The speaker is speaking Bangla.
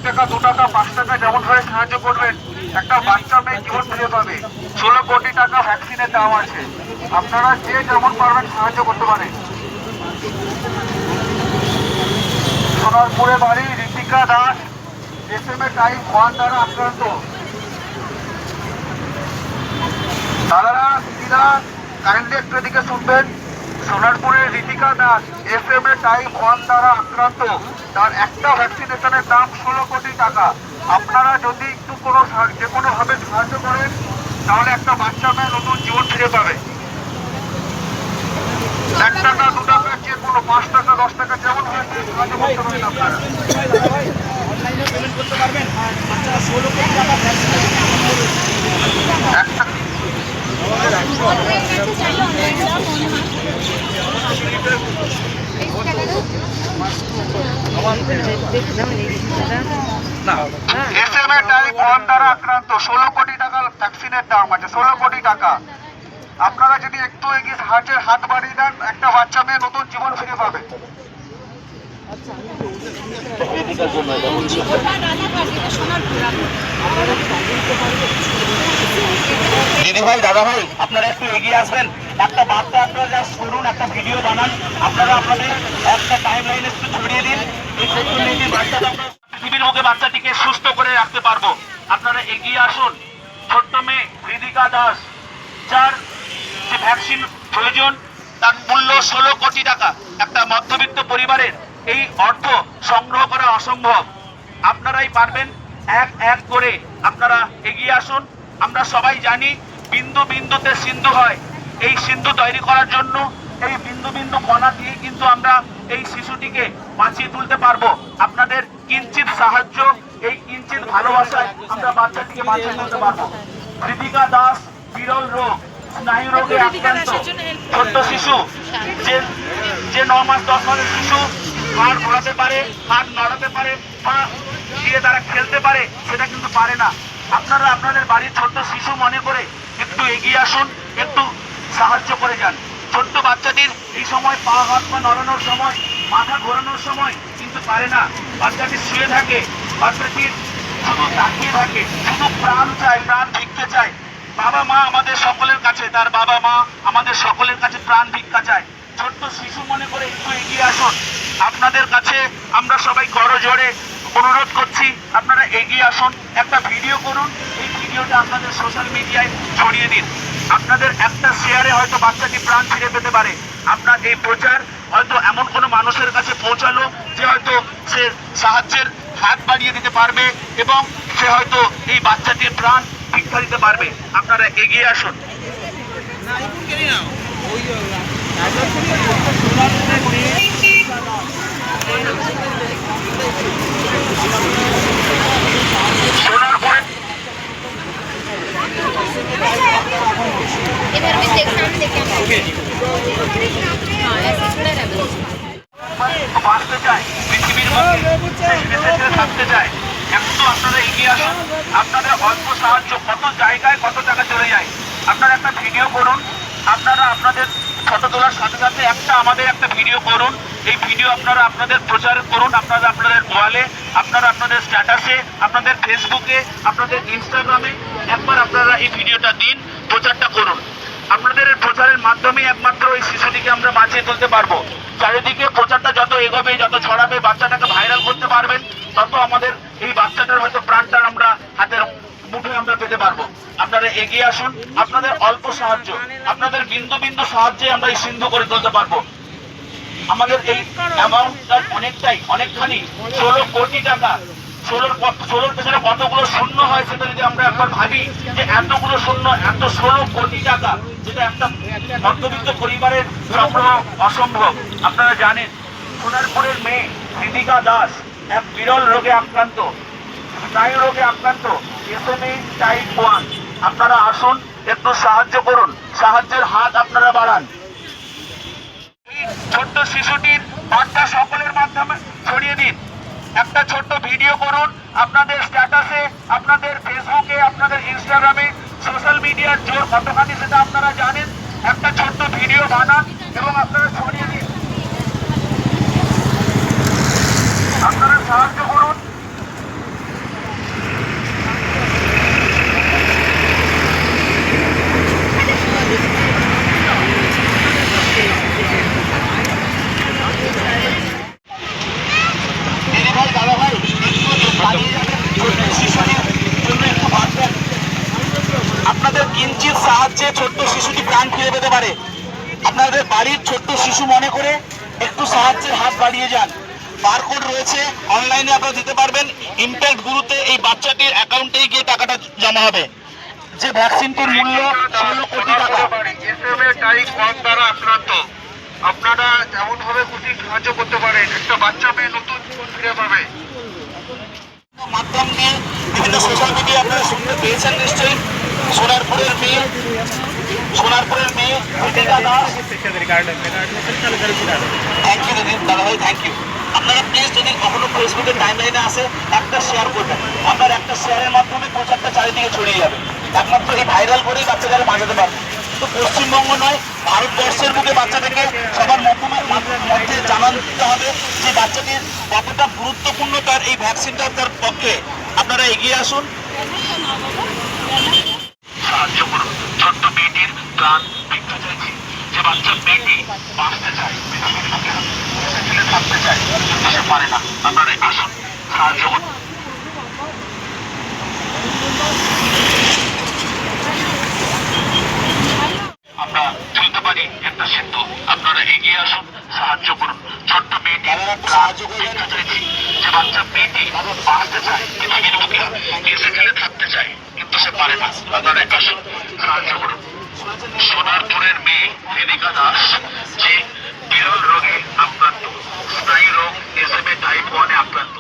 টাকা 2 টাকা 5 টাকা যেমন ভাবে সাহায্য করবেন, একটা বাচ্চা মেয়ে জীবন ফিরে পাবে। 16 কোটি টাকা ভ্যাকসিনের দাম আছে, আপনারা যে যেমন পারবেন সাহায্য করতে পারেন। সোনারপুরে বাড়ি ঋতিকা দাস, SMA টাইপ 1 দ্বারা আক্রান্ত। দাদারা দিদিরা কাইন্ডলি একটু এদিকে শুনবেন। সোনারপুরের ঋতিকা দাস SMA টাইপ 1 দ্বারা আক্রান্ত, তার একটা ভ্যাকসিনেশনের দাম 16 কোটি টাকা। আপনারা যদি একটু যে কোনো ভাবে সাহায্য করেন, তাহলে একটা বাচ্চা মেয়ে নতুন জীবন ফিরে পাবে। 1 টাকা 2 টাকা যে কোনো 5 টাকা 10 টাকা যেমন সাহায্য করতে পারেন আপনারা। SMA টাইপ 1 দ্বারা আক্রান্ত, 16 কোটি টাকা ভ্যাকসিনের দাম আছে, 16 কোটি টাকা। আপনারা যদি একটু এগিয়ে সাহায্যের হাত বাড়িয়ে দেন, একটা বাচ্চা মেয়ে নতুন জীবন ফিরে পাবে। দিদি ভাই, দাদা ভাই, আপনারা একটু এগিয়ে আসবেন। একটা বাচ্চা আপনারা যা শুনুন, একটা ভিডিও বানান, আপনারা আপনাদের একটা টাইম লাইনে একটু ছড়িয়ে দিন। এই বাচ্চাটা আমরা পৃথিবীর মুখে বাচ্চাটিকে সুস্থ করে রাখতে পারবো। আপনারা এগিয়ে আসুন। ছোট্ট মেয়ে ঋতিকা দাস, যার যে ভ্যাকসিন প্রয়োজন, তার মূল্য 16 কোটি টাকা। একটা মধ্যবিত্ত পরিবারের এই অর্থ সংগ্রহ করা অসম্ভব। আপনারাই পারবেন, এক এক করে আপনারা এগিয়ে আসুন। আমরা সবাই জানি বিন্দু বিন্দুতে সিন্ধু হয়। এই সিন্ধু তৈরি করার জন্য এই বিন্দু বিন্দু কণা দিয়ে কিন্তু আমরা এই শিশুটিকে বাঁচিয়ে তুলতে পারবো। আপনাদের কিঞ্চিত সাহায্য, এই কিঞ্চিত ভালোবাসায় আমরা বাচ্চাটিকে বাঁচিয়ে তুলতে পারবো। ঋতিকা দাস বিরল রোগ, স্নায়ু রোগে আক্রান্ত ছোট্ট শিশু, যে 9 মাস 10 মাসের শিশু হাড় ঘোরাতে পারে, হাত নড়াতে পারে, পা দিয়ে তারা খেলতে পারে, সেটা কিন্তু পারে না। আপনারা আপনাদের বাড়ির ছোট্ট শিশু মনে করে একটু এগিয়ে আসুন, একটু সাহায্য করে যান। ছোট্ট বাচ্চাটির এই সময় পা হাত পা নড়ানোর সময়, মাথা ঘোরানোর সময় কিন্তু পারে না। বাচ্চাটি শুয়ে থাকে, বাচ্চাটির শুধু তাকিয়ে থাকে, শুধু প্রাণ চায়, প্রাণ ভিক্ষে চায়। বাবা মা আমাদের সকলের কাছে, তার বাবা মা আমাদের সকলের কাছে প্রাণ ভিক্ষা চায়। ছোট্ট শিশু মনে করে একটু এগিয়ে আসুন। আপনাদের কাছে আমরা সবাই করজোড়ে অনুরোধ করছি, আপনারা এগিয়ে আসুন, একটা ভিডিও করুন, এই ভিডিওটা আপনাদের সোশ্যাল মিডিয়ায় ছড়িয়ে দিন। আপনাদের একটা শেয়ারে হয়তো বাচ্চাটি প্রাণ ফিরে পেতে পারে। আপনার এই প্রচার হয়তো এমন কোনো মানুষের কাছে পৌঁছালো, যে হয়তো সে সাহায্যের হাত বাড়িয়ে দিতে পারবে এবং সে হয়তো এই বাচ্চাটির প্রাণ ভিক্ষা দিতে পারবে। আপনারা এগিয়ে আসুন। বাঁচতে চায়, পৃথিবীর মধ্যে থাকতে চায়, একটু আপনারা এগিয়ে আসুন। আপনাদের অল্প সাহায্য কত জায়গায় কত টাকা চলে যায়। আপনারা একটা ভিডিও করুন, আপনারা আপনাদের ফটো তোলার সাথে সাথে আমাদের একটা ভিডিও করুন। এই ভিডিও আপনারা আপনাদের প্রচার করুন, আপনারা আপনাদের ওয়ালে, আপনারা আপনাদের স্ট্যাটাসে, আপনাদের ফেসবুকে, আপনাদের ইনস্টাগ্রামে একবার আপনারা এই ভিডিওটা দিন, প্রচারটা করুন। আপনাদের এই প্রচারের মাধ্যমে একমাত্র এই শিশুটিকে আমরা বাঁচিয়ে তুলতে পারবো। চারিদিকে প্রচারটা যত এগোবে, যত ছড়াবে, বাচ্চাটাকে ভাইরাল করতে পারবেন, তত আমাদের এই বাচ্চাটার হয়তো প্রাণটা আমরা হাতের মুঠোয় আমরা পেতে পারবো। আপনারা এগিয়ে আসুন। আপনাদের অল্প সাহায্য, আপনাদের বিন্দু বিন্দু সাহায্যে আমরা এই সিন্ধু করে তুলতে পারবো। আমাদের এই অ্যামাউন্টটা অনেকখানি 16 কোটি টাকা। 16 পেছনে কতগুলো শূন্য হয় সেটা যদি আমরা একবার ভাবি, যে এতগুলো শূন্য, এত 16 কোটি টাকা, যেটা একটা মধ্যবিত্ত পরিবারের সংগ্রহ অসম্ভব। আপনারা জানেন সোনারপুরের মেয়ে ঋতিকা দাস এক বিরল রোগে আক্রান্ত, স্নায়ু রোগে আক্রান্ত, SMA টাইপ 1। আপনারা আসুন, একটু সাহায্য করুন, সাহায্যের হাত আপনারা বাড়ান। এই ছোট্ট শিশুটির বার্তা সকলের মাধ্যমে ছড়িয়ে দিন। একটা ছোট্ট ভিডিও করুন, আপনাদের স্ট্যাটাসে, আপনাদের ফেসবুকে, আপনাদের ইনস্টাগ্রামে, সোশ্যাল মিডিয়ার জোর কতখানি সেটা আপনারা জানেন। একটা ছোট্ট ভিডিও বানান এবং আপনারা ছড়িয়ে দিন। আপনারা সাহায্য করুন। ছোট্ট শিশুটি প্রাণ ফিরে পেতে পারে। আপনাদের বাড়ির ছোট্ট শিশু মনে করে একটু সাহায্যের হাত বাড়িয়ে যান। বারকোড রয়েছে, অনলাইনে আপনারা দিতে পারবেন। ইম্প্যাক্ট গুরুতে এই বাচ্চাটির অ্যাকাউন্টেই গিয়ে টাকাটা জমা হবে। যে ভ্যাকসিনটির মূল্য 16 কোটি টাকা। টাইপ 1 দ্বারা আক্রান্ত, আপনারা এমন ভাবে খুশি সাহায্য করতে পারেন, একটা বাচ্চা মেয়ে নতুন জীবন ফিরে পাবে। মাধ্যম দিয়ে বিভিন্ন সোশ্যাল মিডিয়া আপনারা শুনতে পেয়েছেন নিশ্চয়ই। সোনারপুরের মেয়ে কৃতিকা দাস। থ্যাংক ইউ দিদি, দাদা ভাই, থ্যাংক ইউ। আপনারা প্লিজ যদি কখনো ফেসবুকের টাইমলাইনে আসে একটা শেয়ার করবেন। আপনার একটা শেয়ারের মাধ্যমে প্রচারটা চারিদিকে ছড়িয়ে যাবে। একমাত্র এই ভাইরাল করেই বাচ্চাদের বাঁচাতে পারবে। তো পশ্চিমবঙ্গ নয়, ভারতবর্ষের বুকে বাচ্চাটাকে সবার মধ্যে জানাতে হবে যে বাচ্চাটির কতটা গুরুত্বপূর্ণ তার এই ভ্যাকসিনটা তার পক্ষে। আপনারা এগিয়ে আসুন, সাহায্য করুন। ছোট্ট মেয়েটির প্রাণ ভিক্ষা চাইছি। যে বাচ্চা মেয়েটি বাঁচতে চায়, থাকতে চায়, কিন্তু সে পারে না। আপনারা আসুন, সাহায্য করুন। আমরা চলতে পারি একটা সিন্ধু। আপনারা এগিয়ে আসুন, সাহায্য করুন। ছোট্ট মেয়েটি সাহায্য ভিক্ষা চাইছি। যে বাচ্চা মেয়েটি বাঁচতে চায়, পৃথিবীর বুকে এসে গেলে থাকতে চায়, কিন্তু সে পারে না। আপনারা আসুন, সাহায্য করুন। সোনারপুরের মেয়ে কৃতিকা দাস, যে বিরল রোগে আক্রান্ত, স্নায়ু রোগ SMA টাইপ 1 আক্রান্ত।